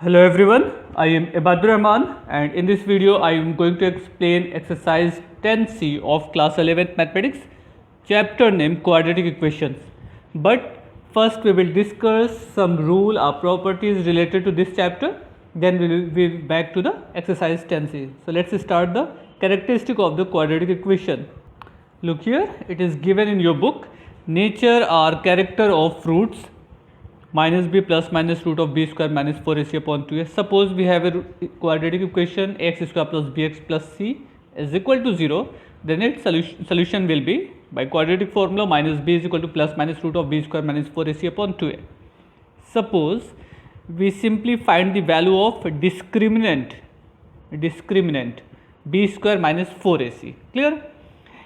Hello everyone, I am Ibadur Rahman and in this video I am going to explain exercise 10C of class 11th mathematics, chapter name quadratic equations. But first we will discuss some rule or properties related to this chapter, then we will be back to the exercise 10C. So let's start the characteristic of the quadratic equation. Look here, it is given in your book, nature or character of fruits minus b plus minus root of b square minus 4ac upon 2a. Suppose we have a quadratic equation x square plus bx plus c is equal to 0, then its solution will be by quadratic formula minus b is equal to plus minus root of b square minus 4ac upon 2a. Suppose we simply find the value of discriminant b square minus 4ac. Clear?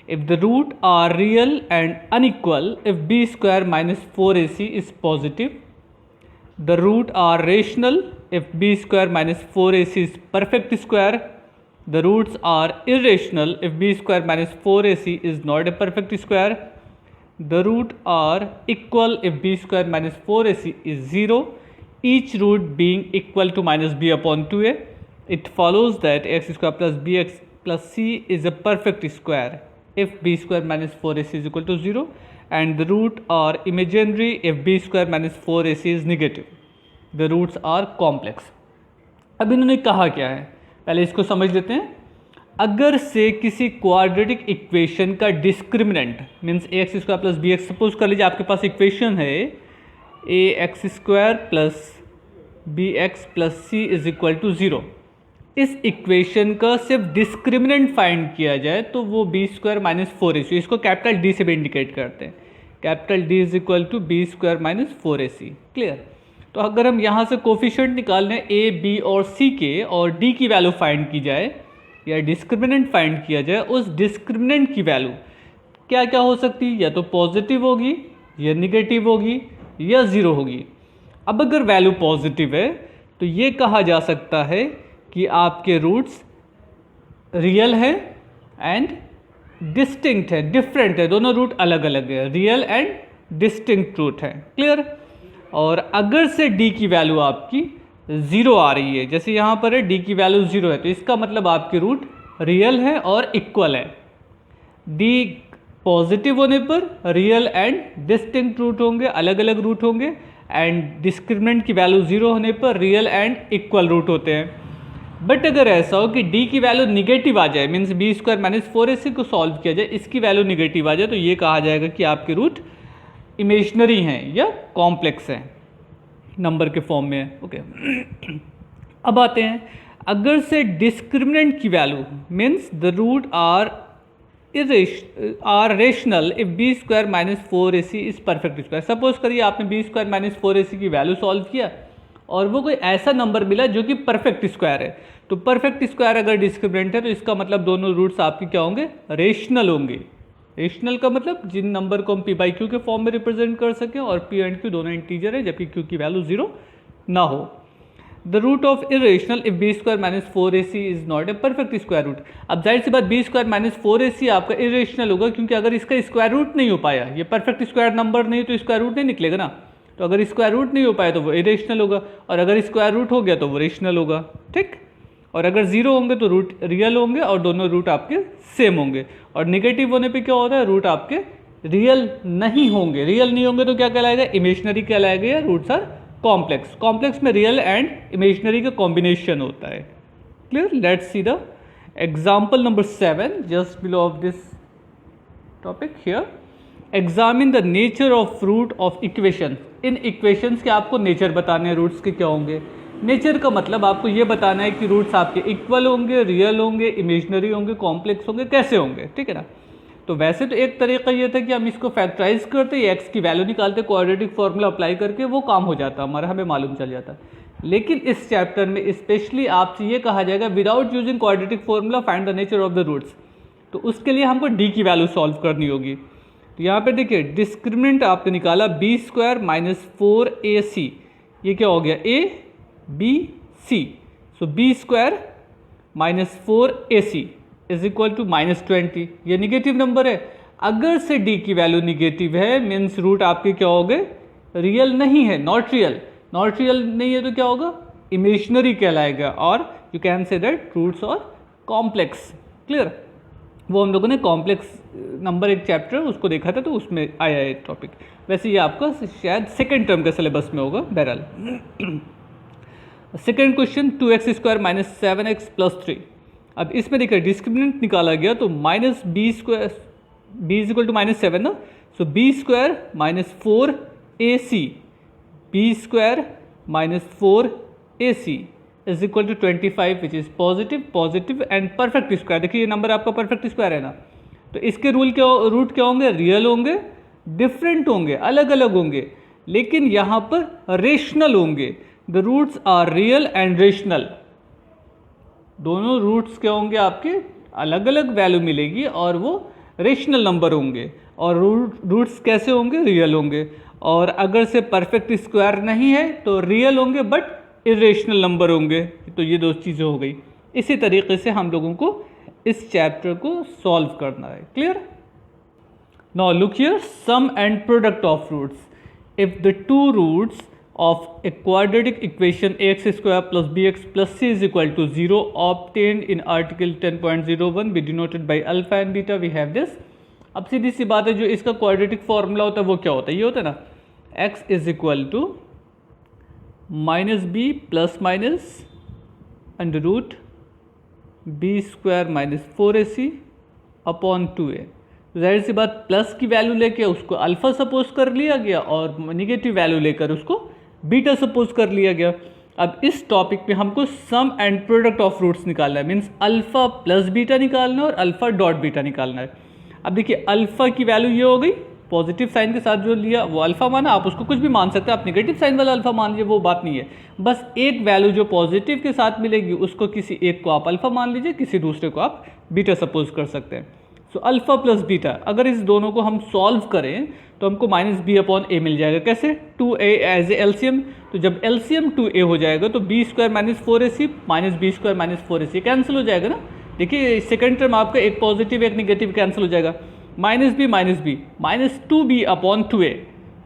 If the root are real and unequal, if b square minus 4ac is positive, the root are rational if b square minus 4ac is perfect square. The roots are irrational if b square minus 4ac is not a perfect square. The root are equal if b square minus 4ac is 0, each root being equal to minus b upon 2a. It follows that x square plus bx plus c is a perfect square if b square minus 4ac is equal to 0 and the root are imaginary if b square minus 4ac is negative. The roots are complex. अब इन्होंने कहा क्या है, पहले इसको समझ लेते हैं. अगर से किसी क्वाड्रेटिक इक्वेशन का discriminant means a x square plus b x, suppose कर लीजिए आपके पास इक्वेशन है a x square plus b x plus c is equal to 0. इस इक्वेशन का सिर्फ डिस्क्रिमिनेंट फाइंड किया जाए तो वो बी स्क्वायर माइनस 4ac, इसको कैपिटल डी से भी इंडिकेट करते हैं. Capital D is equal to B square minus 4ac. Clear? तो अगर हम यहाँ से कोफिशिएंट निकालने ए बी और सी के और डी की वैल्यू फाइंड की जाए या डिस्क्रिमिनेंट फाइंड किया जाए, उस डिस्क्रिमिनेंट की वैल्यू क्या क्या हो सकती है, या तो पॉजिटिव होगी या निगेटिव होगी या ज़ीरो होगी. अब अगर वैल्यू पॉजिटिव है तो ये कहा जा सकता है कि आपके रूट्स रियल है एंड डिस्टिंक्ट है, डिफरेंट है, दोनों रूट अलग अलग है, रियल एंड डिस्टिंक्ट रूट है. क्लियर? और अगर से d की वैल्यू आपकी 0 आ रही है, जैसे यहाँ पर है d की वैल्यू 0 है, तो इसका मतलब आपके रूट रियल है और इक्वल है. d पॉजिटिव होने पर रियल एंड डिस्टिंक्ट रूट होंगे, अलग अलग रूट होंगे, एंड डिस्क्रिमिनेंट की वैल्यू 0 होने पर रियल एंड इक्वल रूट होते हैं. बट अगर ऐसा हो कि d की वैल्यू निगेटिव आ जाए, means B square minus 4ac को सॉल्व किया जाए, इसकी वैल्यू निगेटिव आ जाए, तो ये कहा जाएगा कि आपके रूट इमेजनरी हैं या कॉम्प्लेक्स हैं, नंबर के फॉर्म में है. ओके. अब आते हैं, अगर से डिस्क्रिमिनेंट की value means the root are rational if B square minus 4ac is perfect square. Suppose करिए आपने बी स्क्वायर माइनस 4ac की वैल्यू सॉल्व किया और वो कोई ऐसा नंबर मिला जो कि परफेक्ट स्क्वायर है. तो परफेक्ट स्क्वायर अगर डिस्क्रिमिनेंट है तो इसका मतलब दोनों रूट्स आपके क्या होंगे, रेशनल होंगे. रेशनल का मतलब जिन नंबर को हम p बाई क्यू के फॉर्म में रिप्रेजेंट कर सकें और p एंड q दोनों इंटीजर है जबकि q की वैल्यू 0 ना हो. The root of irrational if B square minus 4ac is not a perfect square root. अब जाहिर सी बात बी स्क्वायर माइनस 4ac आपका इरेशनल होगा, क्योंकि अगर इसका स्क्वायर रूट नहीं हो पाया, ये परफेक्ट स्क्वायर नंबर नहीं तो स्क्वायर रूट नहीं निकलेगा ना. तो अगर स्क्वायर रूट नहीं हो पाया तो वो इरेशनल होगा, और अगर स्क्वायर रूट हो गया तो वो रेशनल होगा. ठीक? और अगर 0 होंगे तो रूट रियल होंगे और दोनों रूट आपके सेम होंगे. और निगेटिव होने पे क्या होता है, रूट आपके रियल नहीं होंगे. रियल नहीं होंगे तो क्या कहलाएगा, इमेजनरी कहलाएगा, या रूट्स आर कॉम्प्लेक्स. कॉम्प्लेक्स में रियल एंड इमेजनरी का कॉम्बिनेशन होता है. Clear? Let's see the example number 7 just below of this topic here. Examine the nature of root of equation. इन इक्वेशंस के आपको नेचर बताने हैं, रूट्स के क्या होंगे. नेचर का मतलब आपको ये बताना है कि रूट्स आपके इक्वल होंगे, रियल होंगे, इमेजनरी होंगे, कॉम्प्लेक्स होंगे, कैसे होंगे. ठीक है ना. तो वैसे तो एक तरीका ये था कि हम इसको फैक्टराइज करते, एक्स की वैल्यू निकालते, क्वाड्रेटिक फॉर्मूला अप्लाई करके वो काम हो जाता हमारा, हमें मालूम चल जाता. लेकिन इस चैप्टर में स्पेशली आपसे ये कहा जाएगा without using quadratic formula find the nature of the roots. तो उसके लिए हमको डी की वैल्यू सॉल्व करनी होगी. तो यहाँ पे देखिए डिस्क्रिमिनेंट आपने निकाला बी स्क्वायर माइनस 4ac, ये क्या हो गया, A B C. So b square minus 4ac is equal to minus 20. ये निगेटिव नंबर है. अगर से d की वैल्यू निगेटिव है मीन्स रूट आपके क्या हो गए, रियल नहीं है, नॉट रियल. नॉट रियल नहीं है तो क्या होगा, इमेजिनरी कहलाएगा, और you can say that roots are complex. Clear? वो हम लोगों ने कॉम्प्लेक्स नंबर एक चैप्टर उसको देखा था, तो उसमें आया है टॉपिक। वैसे ये आपका शायद सेकेंड टर्म के सिलेबस में होगा। बहरहाल सेकेंड क्वेश्चन, 2x² - 7x + 3। अब इसमें देखिए डिस्क्रिमिनेंट निकाला गया, तो -b², b = -7 ना, so b² - 4ac, b² - 4ac is equal to 25, which is positive and perfect square. देखिए ये नंबर आपका परफेक्ट स्क्वायर है ना, तो इसके रूट क्या होंगे? रियल होंगे, डिफरेंट होंगे, अलग अलग होंगे, लेकिन यहाँ पर रेशनल होंगे। The roots are real and rational. दोनों रूट्स क्या होंगे आपके? अलग अलग वैल्यू मिलेगी और वो रेशनल नंबर होंगे। और रूट्स कैसे होंगे? रियल होंगे। और अगर से परफेक्ट स्क्वायर नहीं है तो रियल होंगे बट इरेशनल नंबर होंगे। तो ये दो चीज़ें हो गई। इसी तरीके से हम लोगों को इस चैप्टर को सॉल्व करना है। Clear? Now look here, sum and product of roots. If the two roots of a quadratic equation ax² + bx + c is equal to 0 obtained in article 10.01 be denoted by alpha and beta, we have this। अब सीधी सी बात है, जो इसका quadratic formula होता है वो क्या होता है? ये होता है ना, x = -b ± (b² - 4ac) upon 2a। जाहिर सी बात, प्लस की वैल्यू लेके उसको अल्फा सपोज कर लिया गया और निगेटिव वैल्यू लेकर उसको बीटा सपोज कर लिया गया। अब इस टॉपिक पे हमको सम एंड प्रोडक्ट ऑफ रूट्स निकालना है, मीन्स अल्फा प्लस बीटा निकालना है और अल्फा डॉट बीटा निकालना है। अब देखिए अल्फा की वैल्यू ये हो गई, पॉजिटिव साइन के साथ जो लिया वो अल्फा माना, आप उसको कुछ भी मान सकते हैं, आप नेगेटिव साइन वाला अल्फा मान लीजिए, वो बात नहीं है। बस एक वैल्यू जो पॉजिटिव के साथ मिलेगी उसको किसी एक को आप अल्फा मान लीजिए, किसी दूसरे को आप बीटा सपोज कर सकते हैं। सो अल्फा प्लस बीटा, अगर इस दोनों को हम सॉल्व करें तो हमको -b/a मिल जाएगा। कैसे? 2a एज ए एलसीएम, तो जब एलसीएम 2a हो जाएगा तो b² - 4ac -b² - 4ac cancel हो जाएगा ना। देखिए सेकंड टर्म आपका एक पॉजिटिव एक निगेटिव कैंसिल हो जाएगा, -b -2b/2a,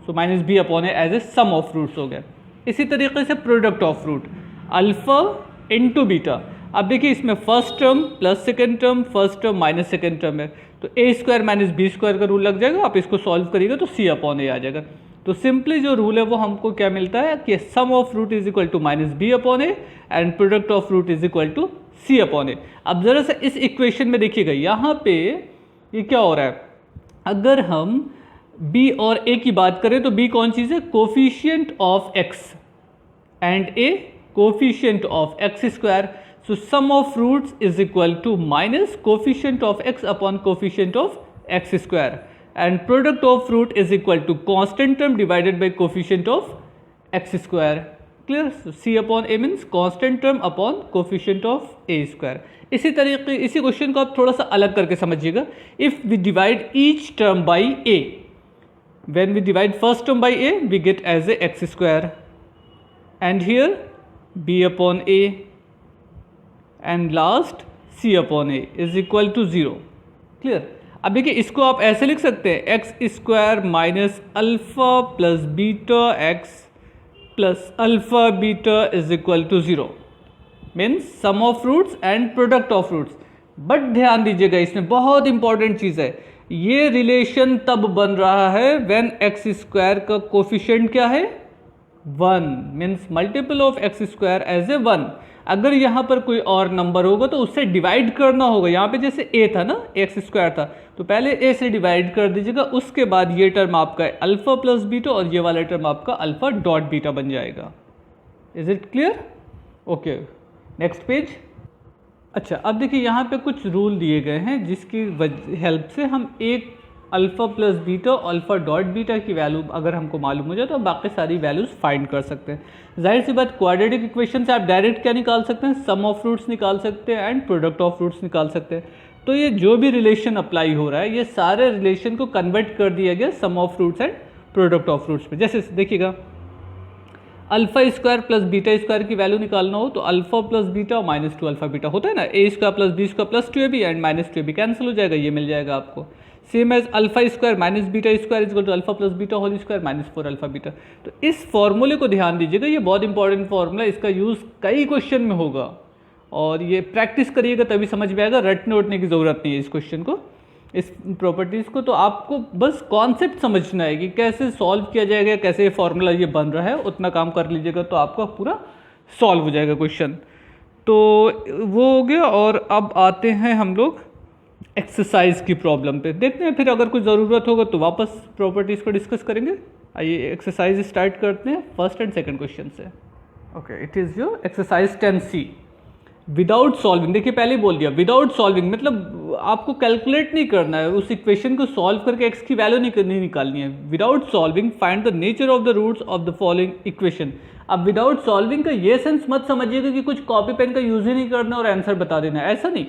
so -b/a as a sum of roots हो गया। इसी तरीके से product of root alpha into beta. अब देखिए इसमें first term plus second term, first term minus second term है, तो a² - b² का रूल लग जाएगा। आप इसको सॉल्व करिएगा तो c/a आ जाएगा। तो सिंपली जो रूल है वो हमको क्या मिलता है कि sum of root is equal to -b/a and product of root is equal to c/a। अब जरा सा इस इक्वेशन में देखिएगा, यहाँ पे ये क्या हो रहा है? अगर हम b और a की बात करें तो b कौन चीज़ है? Coefficient of x and a coefficient of x²। So sum of roots is equal to minus coefficient of x upon coefficient of x², and product of root is equal to constant term divided by coefficient of x². Clear? So c/a means constant term upon coefficient of a². इसी तरीके इसी question को आप थोड़ा सा अलग करके समझिएगा। If we divide each term by a, when we divide first term by a, we get as a x², and here b/a and last c/a is equal to 0। Clear? अब देखिए इसको आप ऐसे लिख सकते हैं, x² minus alpha plus beta x plus alpha beta is equal to 0, means sum of roots and product of roots. But ध्यान दीजिएगा, इसमें बहुत इंपॉर्टेंट चीज़ है, ये रिलेशन तब बन रहा है व्हेन x² का कोफिशिएंट क्या है? 1, means multiple of x² as a 1। अगर यहाँ पर कोई और नंबर होगा तो उससे डिवाइड करना होगा। यहाँ पे जैसे a था ना, x² था, तो पहले a से डिवाइड कर दीजिएगा, उसके बाद ये टर्म आपका अल्फा प्लस बीटा और ये वाला टर्म आपका अल्फा डॉट बीटा बन जाएगा। Is it clear? Okay, next page. अच्छा, अब देखिए यहाँ पे कुछ रूल दिए गए हैं जिसकी हेल्प से हम एक alpha plus beta alpha dot beta की वैल्यू अगर हमको मालूम हो जाए तो बाकी सारी वैल्यूज़ फाइंड कर सकते हैं। जाहिर सी बात, क्वाड्रेटिक इक्वेशन से आप डायरेक्ट क्या निकाल सकते हैं? सम ऑफ रूट्स निकाल सकते हैं एंड प्रोडक्ट ऑफ रूट्स निकाल सकते हैं। तो ये जो भी रिलेशन अप्लाई हो रहा है, ये सारे रिलेशन को कन्वर्ट कर दिया गया sum of roots and product of roots पे। जैसे देखिएगा, α² प्लस β² की वैल्यू निकालना हो तो अल्फा प्लस बीटा और -2 अल्फा बीटा होता है ना, a² plus b² plus 2ab and -2ab cancel हो जाएगा, ये मिल जाएगा आपको। Same as alpha square minus beta square equal to alpha plus beta whole square minus 4 alpha beta. तो इस फॉर्मूले को ध्यान दीजिएगा, ये बहुत इंपॉर्टेंट फॉर्मूला, इसका यूज़ कई क्वेश्चन में होगा और ये प्रैक्टिस करिएगा तभी समझ में आएगा, रटने उठने की ज़रूरत नहीं है इस क्वेश्चन को, इस प्रॉपर्टीज़ को। तो आपको बस कॉन्सेप्ट समझना है कि कैसे सॉल्व किया जाएगा, कैसे फॉर्मूला ये बन रहा है, उतना काम कर लीजिएगा तो आपका पूरा सॉल्व हो जाएगा क्वेश्चन। तो वो हो गया। और अब आते हैं हम लोग एक्सरसाइज की प्रॉब्लम पे, देखते हैं फिर अगर कुछ ज़रूरत होगा तो वापस प्रॉपर्टीज़ को डिस्कस करेंगे। आइए एक्सरसाइज स्टार्ट करते हैं फर्स्ट एंड सेकंड क्वेश्चन से। Okay, it is your exercise 10C। Without solving, देखिए पहले ही बोल दिया, विदाउट सॉल्विंग मतलब आपको कैलकुलेट नहीं करना है, उस इक्वेशन को सॉल्व करके एक्स की वैल्यू नहीं निकालनी है। Without solving find the nature of the roots of the following equation. अब विदाउट सॉल्विंग का ये सेंस मत समझिएगा कि कुछ कॉपी पेन का यूज ही नहीं करना और आंसर बता देना है, ऐसा नहीं।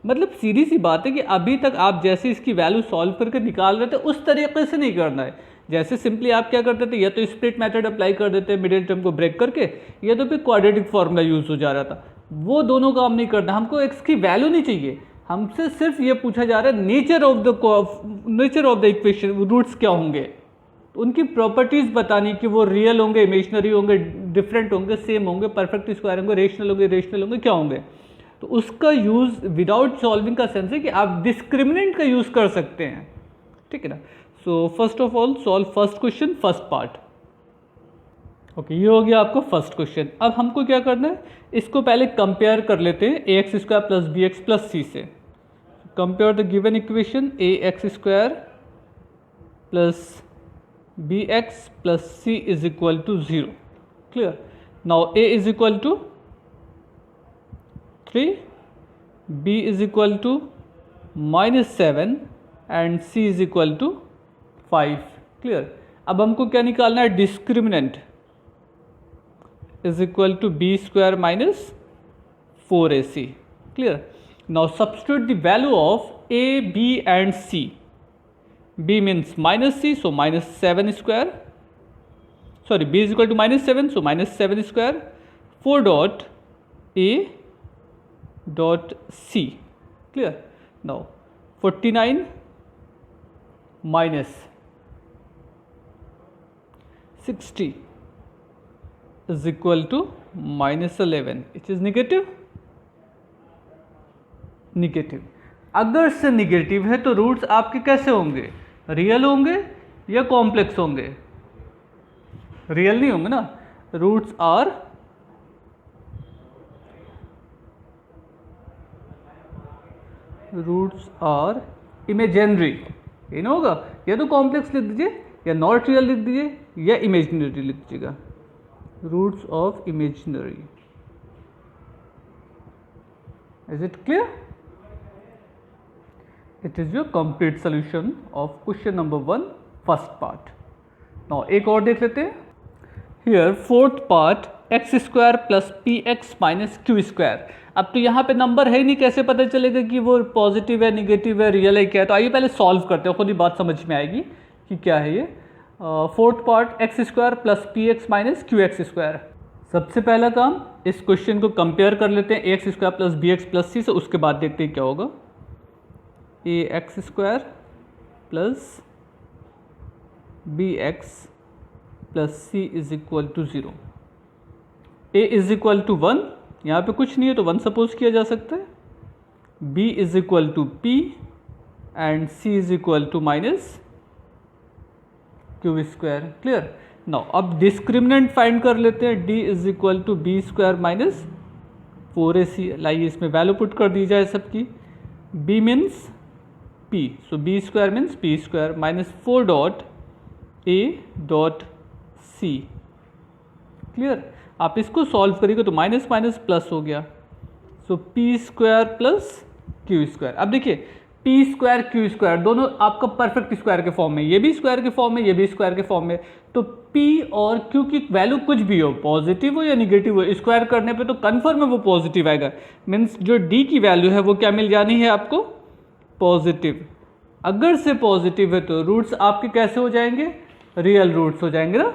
मतलब सीधी सी बात है कि अभी तक आप जैसे इसकी वैल्यू सॉल्व करके निकाल रहे थे उस तरीके से नहीं करना है। जैसे सिंपली आप क्या करते थे, या तो स्प्लिट मेथड अप्लाई कर देते मिडिल टर्म को ब्रेक करके, या तो फिर क्वाड्रेटिक फॉर्मूला यूज हो जा रहा था। वो दोनों काम नहीं करना, हमको एक्स की वैल्यू नहीं चाहिए, हमसे सिर्फ ये पूछा जा रहा है nature of the equation, roots क्या होंगे, उनकी प्रॉपर्टीज बतानी कि वो रियल होंगे, इमेजिनरी होंगे, डिफरेंट होंगे, सेम होंगे, परफेक्ट स्क्वायर होंगे, रेशनल होंगे, क्या होंगे। तो उसका यूज विदाउट सॉल्विंग का सेंस है कि आप डिस्क्रिमिनेंट का यूज कर सकते हैं, ठीक है ना। So first of all solve first question, first part. Okay, ये हो गया आपको फर्स्ट क्वेश्चन। अब हमको क्या करना है, इसको पहले कंपेयर कर लेते हैं ax square plus b x plus c से। Compare the given equation ax square plus b x plus c is equal to 0। Clear. Now a is equal to 3, b is equal to -7 and c is equal to 5। Clear. अब हमको क्या निकालना है, discriminant is equal to b square minus 4ac. Clear. Now substitute the value of a, b and c. b means minus c, so minus 7 square. Sorry, b is equal to -7, so -7 square. 4 dot a dot c. Clear. Now 49 minus 60 is equal to -11, which is negative। अगर से negative है तो roots आपके कैसे होंगे, real होंगे या complex होंगे, रियल नहीं होंगे ना, रूट्स आर इमेजिनरी, ये ना होगा, या तो कॉम्प्लेक्स लिख दीजिए या नॉट रियल लिख दीजिए या इमेजिनरी लिख दीजिएगा, roots of imaginary। Is it clear? It is your complete solution of question number 1 first part। now एक और देख लेते हैं। here fourth part x square plus px minus q square। अब तो यहाँ पे नंबर है ही नहीं, कैसे पता चलेगा कि वो पॉजिटिव है, निगेटिव है, रियल है, क्या है। तो आइए पहले सॉल्व करते हैं, खुद ही बात समझ में आएगी कि क्या है ये। Fourth part x square plus P x minus Q x square. सबसे पहला काम, इस क्वेश्चन को कंपेयर कर लेते हैं x square plus b x plus c से, उसके बाद देखते हैं क्या होगा। A x square plus b x plus c is equal to 0। A is equal to 1, यहाँ पे कुछ नहीं है तो 1 सपोज किया जा सकता है। B is equal to p and c is equal to minus q square. Clear. Now अब डिस्क्रिमिनेंट फाइंड कर लेते हैं, d is equal to B square minus 4ac। लाइए इसमें वैल्यू पुट कर दी जाए सबकी। b means p, so b square means p square minus 4 dot a dot c। Clear. आप इसको सॉल्व करिएगा तो माइनस माइनस प्लस हो गया, सो p square plus q square. अब देखिए पी स्क्वायर क्यू स्क्वायर दोनों आपका परफेक्ट स्क्वायर के फॉर्म में, ये भी स्क्वायर के फॉर्म में, ये भी स्क्वायर के फॉर्म में। तो पी और क्यू की वैल्यू कुछ भी हो, पॉजिटिव हो या निगेटिव हो, स्क्वायर करने पे तो कन्फर्म है वो पॉजिटिव आएगा। मीन्स जो डी की वैल्यू है वो क्या मिल जानी है आपको, पॉजिटिव। अगर से पॉजिटिव है तो रूट्स आपके कैसे हो जाएंगे, रियल रूट्स हो जाएंगे ना।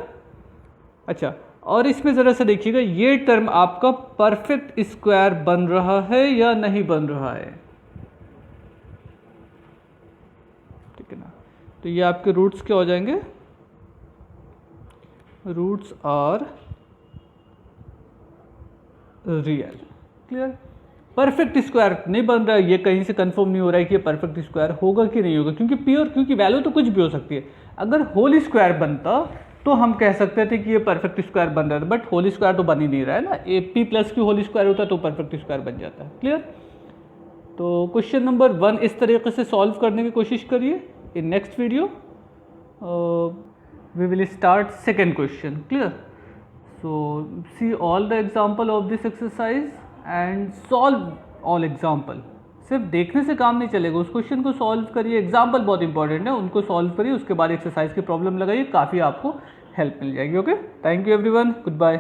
अच्छा, और इसमें ज़रा सा देखिएगा, ये टर्म आपका परफेक्ट स्क्वायर बन रहा है या नहीं बन रहा है। तो ये आपके रूट्स क्या हो जाएंगे, roots are real. Clear. Perfect square नहीं बन रहा है, ये कहीं से कंफर्म नहीं हो रहा है कि ये परफेक्ट स्क्वायर होगा कि नहीं होगा, क्योंकि प्योर, क्योंकि वैल्यू तो कुछ भी हो सकती है। अगर होल स्क्वायर बनता तो हम कह सकते थे कि ये परफेक्ट स्क्वायर बन रहा है, बट होल स्क्वायर तो बन ही नहीं रहा है ना। ए पी प्लस की होल स्क्वायर होता तो परफेक्ट स्क्वायर बन जाता है। क्लियर। तो क्वेश्चन नंबर 1 इस तरीके से सॉल्व करने की कोशिश करिए। In next video we will start second question. Clear. So see all the example of this exercise and solve all example. सिर्फ देखने से काम नहीं चलेगा, उस क्वेश्चन को सॉल्व करिए। एग्जाम्पल बहुत इंपॉर्टेंट है, उनको सॉल्व करिए, उसके बाद एक्सरसाइज की प्रॉब्लम लगाइए, काफ़ी आपको हेल्प मिल जाएगी। Okay, thank you everyone, good bye.